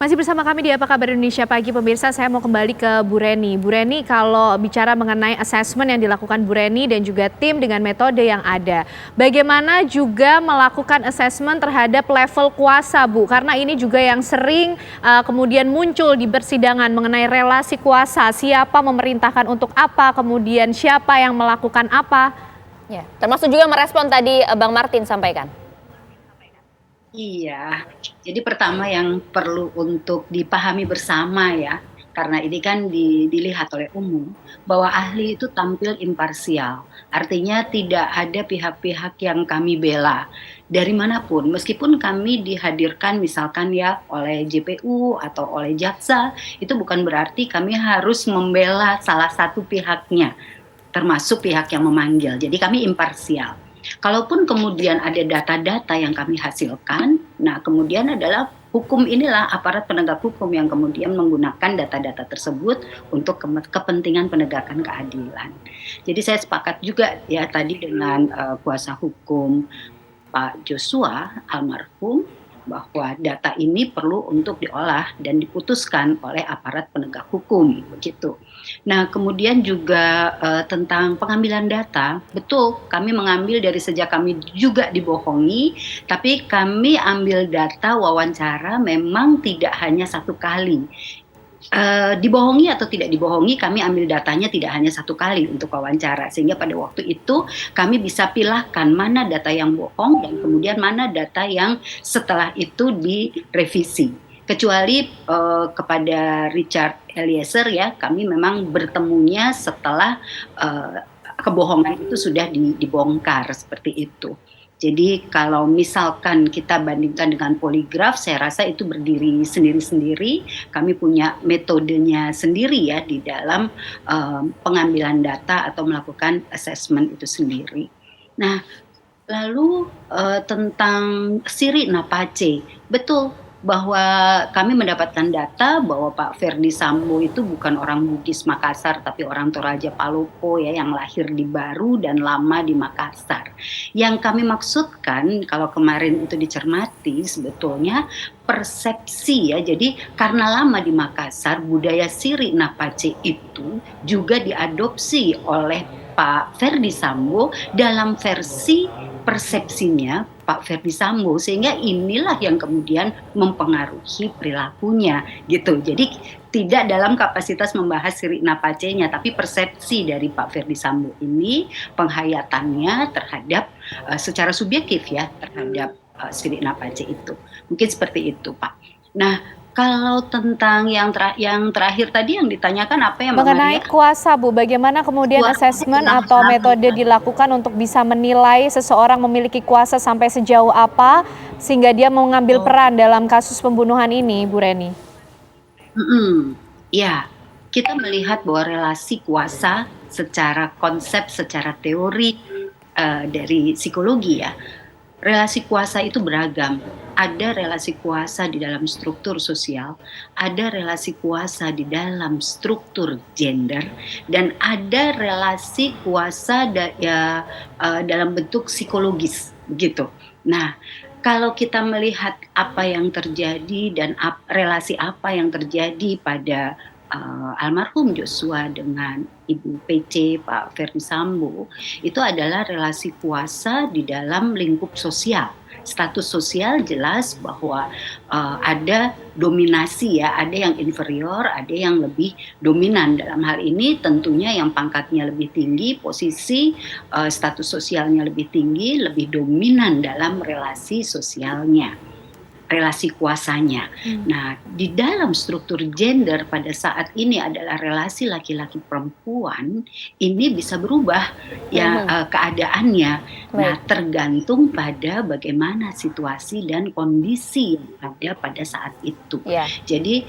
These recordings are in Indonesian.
Masih bersama kami di Apa Kabar Indonesia Pagi, pemirsa. Saya mau kembali ke Bu Reni. Bu Reni, kalau bicara mengenai asesmen yang dilakukan Bu Reni dan juga tim dengan metode yang ada, bagaimana juga melakukan asesmen terhadap level kuasa, Bu? Karena ini juga yang sering kemudian muncul di persidangan mengenai relasi kuasa, siapa memerintahkan untuk apa, kemudian siapa yang melakukan apa. Ya, termasuk juga merespon tadi Bang Martin sampaikan. Iya, jadi pertama yang perlu untuk dipahami bersama ya, karena ini kan dilihat oleh umum, bahwa ahli itu tampil imparsial. Artinya tidak ada pihak-pihak yang kami bela dari manapun, meskipun kami dihadirkan misalkan ya oleh JPU atau oleh jaksa, itu bukan berarti kami harus membela salah satu pihaknya, termasuk pihak yang memanggil. Jadi kami imparsial. Kalaupun kemudian ada data-data yang kami hasilkan, nah kemudian adalah hukum inilah aparat penegak hukum yang kemudian menggunakan data-data tersebut untuk kepentingan penegakan keadilan. Jadi saya sepakat juga ya tadi dengan kuasa hukum Pak Joshua almarhum bahwa data ini perlu untuk diolah dan diputuskan oleh aparat penegak hukum begitu. Nah, kemudian juga tentang pengambilan data, betul kami mengambil dari sejak kami juga dibohongi, tapi kami ambil data wawancara memang tidak hanya satu kali. Dibohongi atau tidak dibohongi, kami ambil datanya tidak hanya satu kali untuk wawancara, sehingga pada waktu itu kami bisa pilahkan mana data yang bohong dan kemudian mana data yang setelah itu direvisi. Kecuali kepada Richard Eliezer ya, kami memang bertemunya setelah kebohongan itu sudah dibongkar seperti itu. Jadi kalau misalkan kita bandingkan dengan poligraf, saya rasa itu berdiri sendiri-sendiri. Kami punya metodenya sendiri ya di dalam pengambilan data atau melakukan assessment itu sendiri. Nah, lalu tentang Siri Napace, betul bahwa kami mendapatkan data bahwa Pak Ferdi Sambo itu bukan orang Bugis Makassar tapi orang Toraja Palopo ya yang lahir di Baru dan lama di Makassar. Yang kami maksudkan kalau kemarin itu dicermati sebetulnya persepsi ya. Jadi karena lama di Makassar budaya Siri Napace itu juga diadopsi oleh Pak Ferdi Sambo dalam versi persepsinya Pak Ferdi Sambo, sehingga inilah yang kemudian mempengaruhi perilakunya gitu. Jadi tidak dalam kapasitas membahas Siri Napace-nya, tapi persepsi dari Pak Ferdi Sambo ini, penghayatannya terhadap secara subjektif ya terhadap Siri Napace itu. Mungkin seperti itu, Pak. Nah, kalau tentang yang terakhir tadi yang ditanyakan apa yang mengenai kuasa, Bu, bagaimana kemudian asesmen atau metode dilakukan untuk bisa menilai seseorang memiliki kuasa sampai sejauh apa sehingga dia mengambil peran dalam kasus pembunuhan ini, Bu Reni? Ya, kita melihat bahwa relasi kuasa secara konsep, secara teori dari psikologi ya, relasi kuasa itu beragam. Ada relasi kuasa di dalam struktur sosial, ada relasi kuasa di dalam struktur gender, dan ada relasi kuasa dalam bentuk psikologis, begitu. Nah, kalau kita melihat apa yang terjadi dan relasi apa yang terjadi pada almarhum Joshua dengan Ibu PC, Pak Ferdi Sambo, itu adalah relasi kuasa di dalam lingkup sosial. Status sosial jelas bahwa ada dominasi ya, ada yang inferior, ada yang lebih dominan. Dalam hal ini tentunya yang pangkatnya lebih tinggi, posisi status sosialnya lebih tinggi, lebih dominan dalam relasi sosialnya, relasi kuasanya. Nah, di dalam struktur gender pada saat ini adalah relasi laki-laki perempuan, ini bisa berubah ya keadaannya. Nah, tergantung pada bagaimana situasi dan kondisi yang ada pada saat itu. Jadi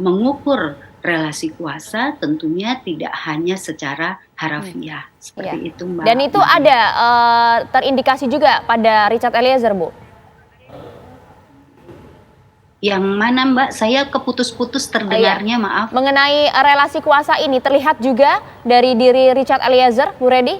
mengukur relasi kuasa tentunya tidak hanya secara harafiah seperti itu, Mbak. Dan itu ada terindikasi juga pada Richard Eliezer, Bu? Yang mana, Mbak? Saya keputus-putus terdengarnya, maaf. Mengenai relasi kuasa ini terlihat juga dari diri Richard Eliezer, Bu Reni?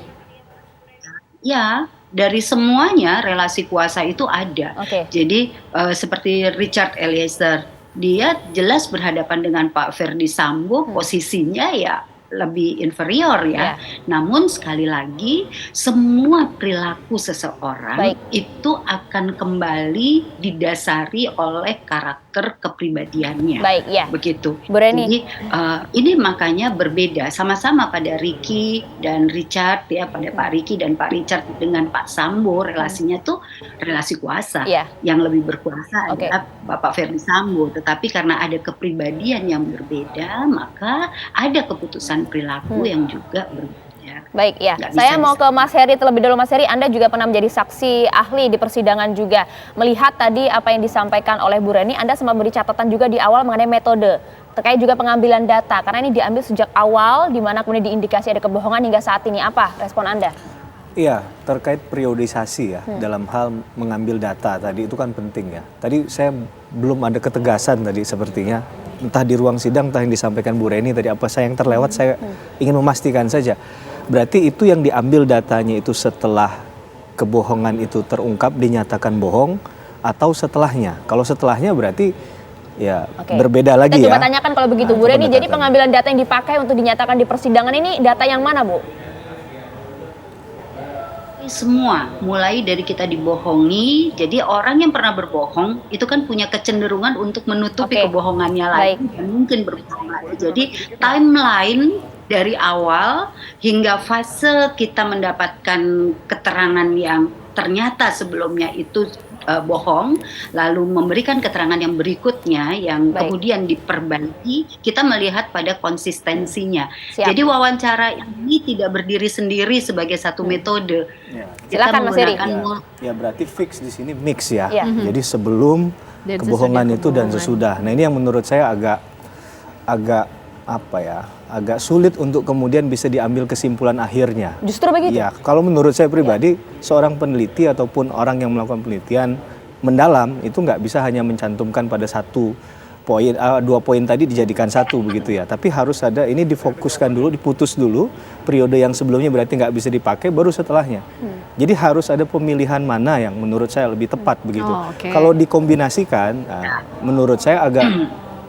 Ya, dari semuanya relasi kuasa itu ada. Jadi seperti Richard Eliezer dia jelas berhadapan dengan Pak Ferdi Sambo, posisinya ya lebih inferior ya. Namun sekali lagi semua perilaku seseorang itu akan kembali didasari oleh karakter kepribadiannya. Begitu. Bu Reni. Jadi ini makanya berbeda sama-sama pada Ricky dan Richard ya, pada Pak Ricky dan Pak Richard dengan Pak Sambo relasinya tuh relasi kuasa. Yang lebih berkuasa adalah Bapak Ferdi Sambo, tetapi karena ada kepribadian yang berbeda, maka ada keputusan perilaku yang juga berbeda. Baik ya, saya mau ke Mas Heri terlebih dahulu. Mas Heri, Anda juga pernah menjadi saksi ahli di persidangan juga. Melihat tadi apa yang disampaikan oleh Bu Reni, Anda sempat beri catatan juga di awal mengenai metode terkait juga pengambilan data, karena ini diambil sejak awal, di mana kemudian diindikasi ada kebohongan hingga saat ini. Apa respon Anda? Iya, terkait periodisasi ya, dalam hal mengambil data tadi itu kan penting ya. Tadi saya belum ada ketegasan tadi sepertinya, entah di ruang sidang, entah yang disampaikan Bu Reni tadi, apa saya yang terlewat, saya ingin memastikan saja. Berarti itu yang diambil datanya itu setelah kebohongan itu terungkap, dinyatakan bohong, atau setelahnya? Kalau setelahnya berarti ya berbeda lagi ya. Kita coba tanyakan kalau begitu, Bu Reni, jadi pengambilan data yang dipakai untuk dinyatakan di persidangan ini data yang mana, Bu? Semua, mulai dari kita dibohongi, jadi orang yang pernah berbohong itu kan punya kecenderungan untuk menutupi kebohongannya lagi dan mungkin berbohong lagi. Jadi timeline dari awal hingga fase kita mendapatkan keterangan yang ternyata sebelumnya itu bohong, lalu memberikan keterangan yang berikutnya yang kemudian diperbaiki, kita melihat pada konsistensinya. Jadi wawancara ini tidak berdiri sendiri sebagai satu metode. Silakan Mas Heri. Ya berarti fix di sini mix ya. Jadi sebelum kebohongan itu dan sesudah. Nah ini yang menurut saya agak sulit untuk kemudian bisa diambil kesimpulan akhirnya. Justru begitu? Ya, kalau menurut saya pribadi, seorang peneliti ataupun orang yang melakukan penelitian mendalam itu nggak bisa hanya mencantumkan pada satu poin, dua poin tadi dijadikan satu begitu ya. Tapi harus ada, ini difokuskan dulu, diputus dulu, periode yang sebelumnya berarti nggak bisa dipakai, baru setelahnya. Jadi harus ada pemilihan mana yang menurut saya lebih tepat begitu. Kalau dikombinasikan, menurut saya agak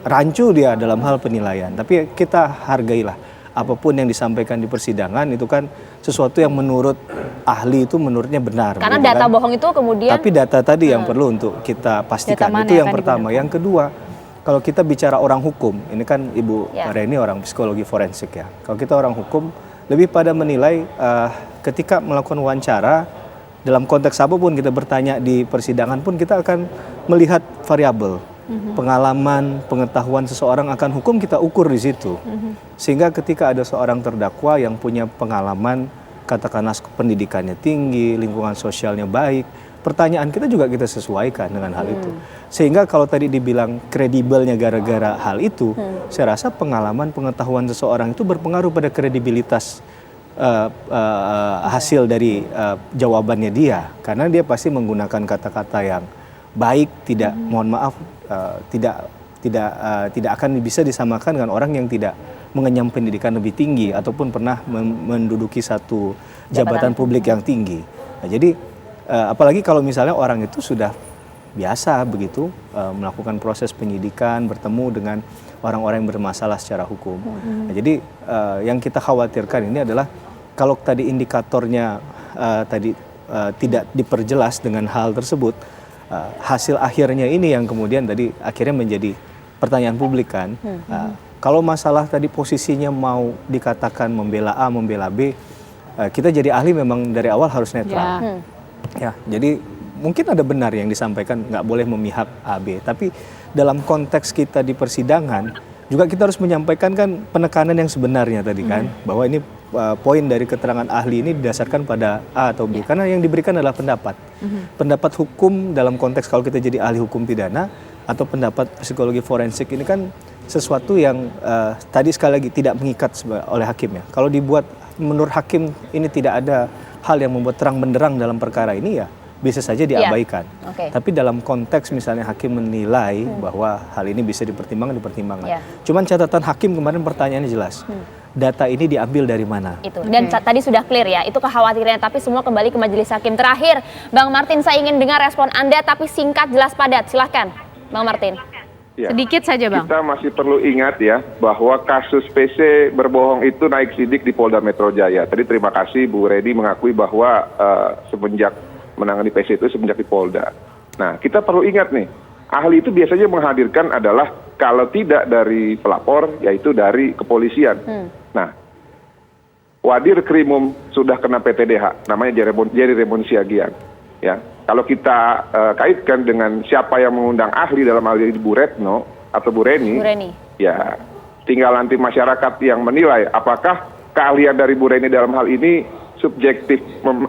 rancu dia dalam hal penilaian, tapi kita hargailah apapun yang disampaikan di persidangan itu kan sesuatu yang menurut ahli itu menurutnya benar. Karena data bohong itu kemudian. Tapi data tadi yang perlu untuk kita pastikan itu yang pertama. Yang kedua, kalau kita bicara orang hukum, ini kan Ibu Reni orang psikologi forensik ya. Kalau kita orang hukum lebih pada menilai ketika melakukan wawancara dalam konteks apapun kita bertanya di persidangan pun kita akan melihat variabel. Pengalaman, pengetahuan seseorang akan hukum kita ukur di situ. Sehingga ketika ada seorang terdakwa yang punya pengalaman, katakanlah pendidikannya tinggi, lingkungan sosialnya baik, pertanyaan kita juga kita sesuaikan dengan hal itu. Sehingga kalau tadi dibilang kredibelnya gara-gara hal itu, saya rasa pengalaman, pengetahuan seseorang itu berpengaruh pada kredibilitas hasil dari jawabannya dia. Karena dia pasti menggunakan kata-kata yang baik, tidak, mohon maaf, tidak akan bisa disamakan dengan orang yang tidak mengenyam pendidikan lebih tinggi ataupun pernah menduduki satu jabatan publik yang tinggi. Nah, jadi apalagi kalau misalnya orang itu sudah biasa begitu melakukan proses penyidikan, bertemu dengan orang-orang yang bermasalah secara hukum. Nah, jadi yang kita khawatirkan ini adalah kalau tadi indikatornya tidak diperjelas dengan hal tersebut, hasil akhirnya ini yang kemudian tadi akhirnya menjadi pertanyaan publik kan. Kalau masalah tadi posisinya mau dikatakan membela A, membela B, kita jadi ahli memang dari awal harus netral. Ya, jadi mungkin ada benar yang disampaikan, nggak boleh memihak A, B. Tapi dalam konteks kita di persidangan juga kita harus menyampaikan kan penekanan yang sebenarnya tadi kan, bahwa ini poin dari keterangan ahli ini didasarkan pada A atau B, karena yang diberikan adalah pendapat. Pendapat hukum dalam konteks kalau kita jadi ahli hukum pidana atau pendapat psikologi forensik ini kan sesuatu yang tadi sekali lagi tidak mengikat oleh hakim ya. Kalau dibuat menurut hakim ini tidak ada hal yang membuat terang benderang dalam perkara ini ya bisa saja diabaikan. Tapi dalam konteks misalnya hakim menilai bahwa hal ini bisa dipertimbangkan. Cuman catatan hakim kemarin pertanyaannya jelas. Data ini diambil dari mana? Itu. Dan tadi sudah clear ya, itu kekhawatirannya, tapi semua kembali ke majelis hakim. Terakhir, Bang Martin, saya ingin dengar respon Anda tapi singkat, jelas, padat. Silahkan, Bang Martin. Ya. Sedikit saja Bang. Kita masih perlu ingat ya bahwa kasus PC berbohong itu naik sidik di Polda Metro Jaya. Tadi terima kasih Bu Redi mengakui bahwa semenjak menangani PC itu semenjak di Polda. Nah, kita perlu ingat nih, ahli itu biasanya menghadirkan adalah kalau tidak dari pelapor, yaitu dari kepolisian. Nah, Wadir Krimum sudah kena PTDH, namanya Jerry Remon Siagian. Ya, kalau kita kaitkan dengan siapa yang mengundang ahli dalam hal ini Bu Retno atau Bu Reni, ya tinggal nanti masyarakat yang menilai apakah keahlian dari Bu Reni dalam hal ini subjektif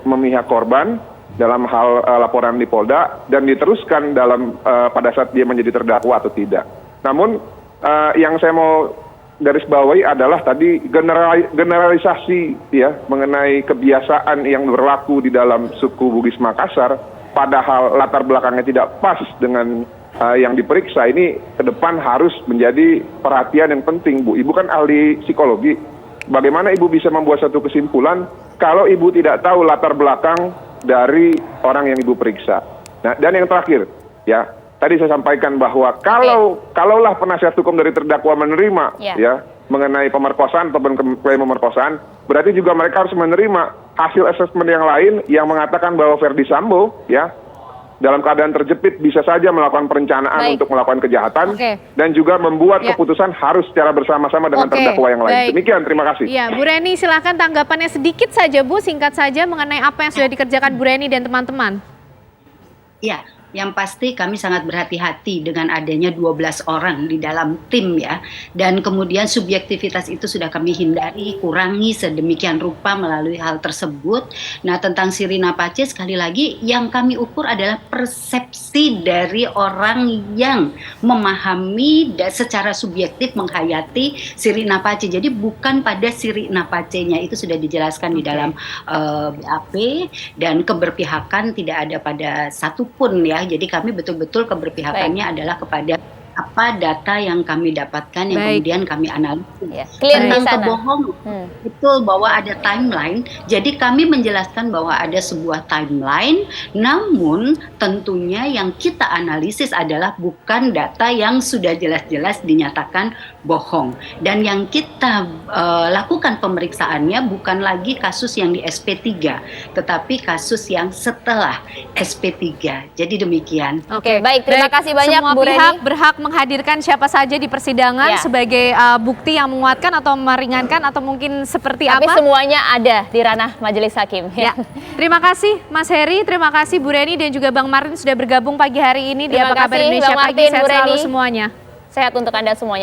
memihak korban dalam hal laporan di Polda dan diteruskan dalam pada saat dia menjadi terdakwa atau tidak. Namun yang saya mau garis bawahi adalah tadi generalisasi ya mengenai kebiasaan yang berlaku di dalam suku Bugis Makassar, padahal latar belakangnya tidak pas dengan yang diperiksa. Ini ke depan harus menjadi perhatian yang penting, Bu. Ibu kan ahli psikologi. Bagaimana Ibu bisa membuat satu kesimpulan kalau Ibu tidak tahu latar belakang dari orang yang Ibu periksa? Nah, dan yang terakhir, ya. Tadi saya sampaikan bahwa kalaulah penasihat hukum dari terdakwa menerima ya mengenai pemerkosaan ataupun klaim pemerkosaan, berarti juga mereka harus menerima hasil asesmen yang lain yang mengatakan bahwa Verdi Sambo ya dalam keadaan terjepit bisa saja melakukan perencanaan untuk melakukan kejahatan dan juga membuat keputusan harus secara bersama-sama dengan terdakwa yang lain. Demikian, terima kasih. Ya, Bu Reni silahkan tanggapannya sedikit saja Bu, singkat saja mengenai apa yang sudah dikerjakan Bu Reni dan teman-teman. Ya, yang pasti kami sangat berhati-hati dengan adanya 12 orang di dalam tim ya. Dan kemudian subjektivitas itu sudah kami hindari, kurangi sedemikian rupa melalui hal tersebut. Nah, tentang Sirina Pace sekali lagi yang kami ukur adalah persepsi dari orang yang memahami secara subjektif menghayati Sirina Pace. Jadi bukan pada Sirina Pace-nya, itu sudah dijelaskan di dalam BAP, dan keberpihakan tidak ada pada satupun ya. Jadi kami betul-betul keberpihakannya adalah kepada apa data yang kami dapatkan yang kemudian kami analisis. Tentang kebohongan, betul bahwa ada timeline. Jadi kami menjelaskan bahwa ada sebuah timeline, namun tentunya yang kita analisis adalah bukan data yang sudah jelas-jelas dinyatakan bohong. Dan yang kita lakukan pemeriksaannya bukan lagi kasus yang di SP3, tetapi kasus yang setelah SP3. Jadi demikian. Oke, baik. Terima kasih banyak semua Bu Reni. pihak berhak menghadirkan siapa saja di persidangan sebagai bukti yang menguatkan atau meringankan atau mungkin seperti Tapi apa. semuanya ada di ranah majelis hakim. Ya. Terima kasih Mas Heri, terima kasih Bu Reni dan juga Bang Martin sudah bergabung pagi hari ini di Apa Kabar Indonesia Pagi. Sehat selalu semuanya. Sehat untuk Anda semuanya.